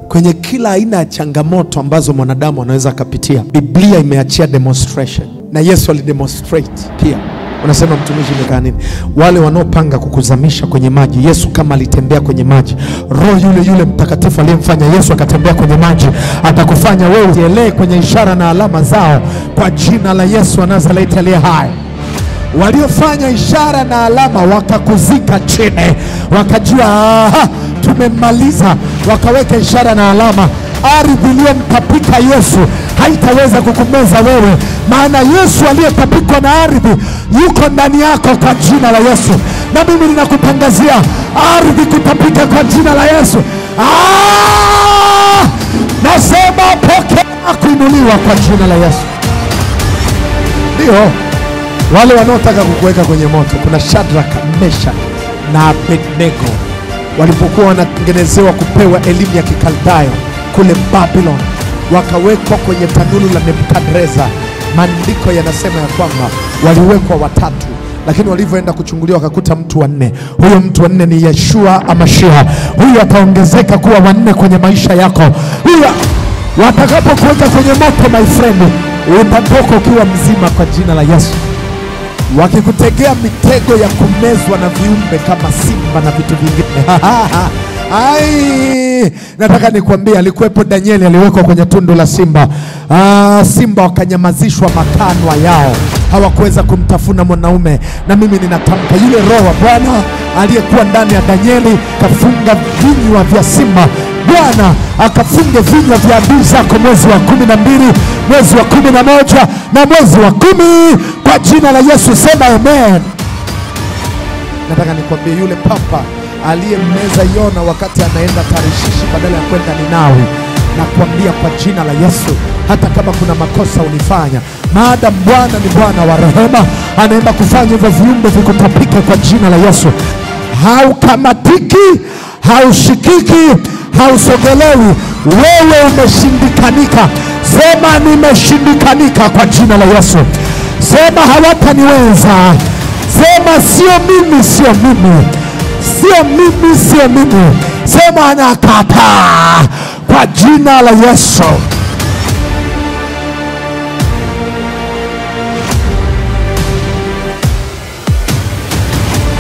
Kwenye kila aina ya changamoto ambazo mwanadamu anaweza akapitia, Biblia imeachia demonstration, na Yesu alidemonstrate pia. Unasema mtumishi nimekaa nini? Wale wanaopanga kukuzamisha kwenye maji, Yesu kama alitembea kwenye maji, Roho yule Mtakatifu aliyemfanya Yesu akatembea kwenye maji, atakufanya wewe uelee kwenye ishara na alama zao, kwa jina la Yesu wa Nazareti aliye hai. Waliofanya ishara na alama wakakuzika chini, wakajua tumemaliza, wakaweka ishara na alama. Ardhi iliyomtapika Yesu haitaweza kukumeza wewe, maana Yesu aliyetapikwa na ardhi yuko ndani yako kwa jina la Yesu. Na mimi ninakutangazia ardhi kutapika kwa jina la Yesu. Nasema pokea kuinuliwa kwa jina la Yesu. Ndio wale wanaotaka kukuweka kwenye moto, kuna Shadrach, Meshach na Abednego, walipokuwa wanatengenezewa kupewa elimu ya Kikaldayo kule Babylon, wakawekwa kwenye tanuru la Nebukadreza. Maandiko yanasema ya kwamba waliwekwa watatu, lakini walivyoenda kuchungulia wakakuta mtu wa nne. Huyo mtu wa nne ni Yeshua Amashia. Huyo ataongezeka kuwa wanne kwenye maisha yako. Huyo watakapokuweka kwenye moto, my friend, utatoka ukiwa mzima kwa jina la Yesu. Wakikutegea mitego ya kumezwa na viumbe kama simba na vitu vingine. Nataka nikwambie, alikuwepo Danieli, aliwekwa kwenye tundu la simba. Simba wakanyamazishwa makanwa yao, hawakuweza kumtafuna mwanaume. Na mimi ninatamka yule roho wa Bwana aliyekuwa ndani ya Danieli, kafunga vinywa vya simba. Bwana akafunge vinywa vya adui zako mwezi wa 12, mwezi wa 11 na mwezi wa 10 kwa jina la Yesu. Sema amen. Nataka nikwambie yule papa aliyemmeza Yona wakati anaenda Tarishishi badala ya kwenda Ninawi, na kuambia kwa jina la Yesu, hata kama kuna makosa ulifanya, maadamu Bwana ni Bwana wa rehema, anaenda kufanya hivyo viumbe vikutapike kwa jina la Yesu. Haukamatiki, haushikiki, hausogelewi. Wewe umeshindikanika. Sema nimeshindikanika kwa jina la Yesu. Sema hawataniweza. Sema sio mimi, sio mimi, sio mimi, sio mimi. Sema anakataa kwa jina la Yesu.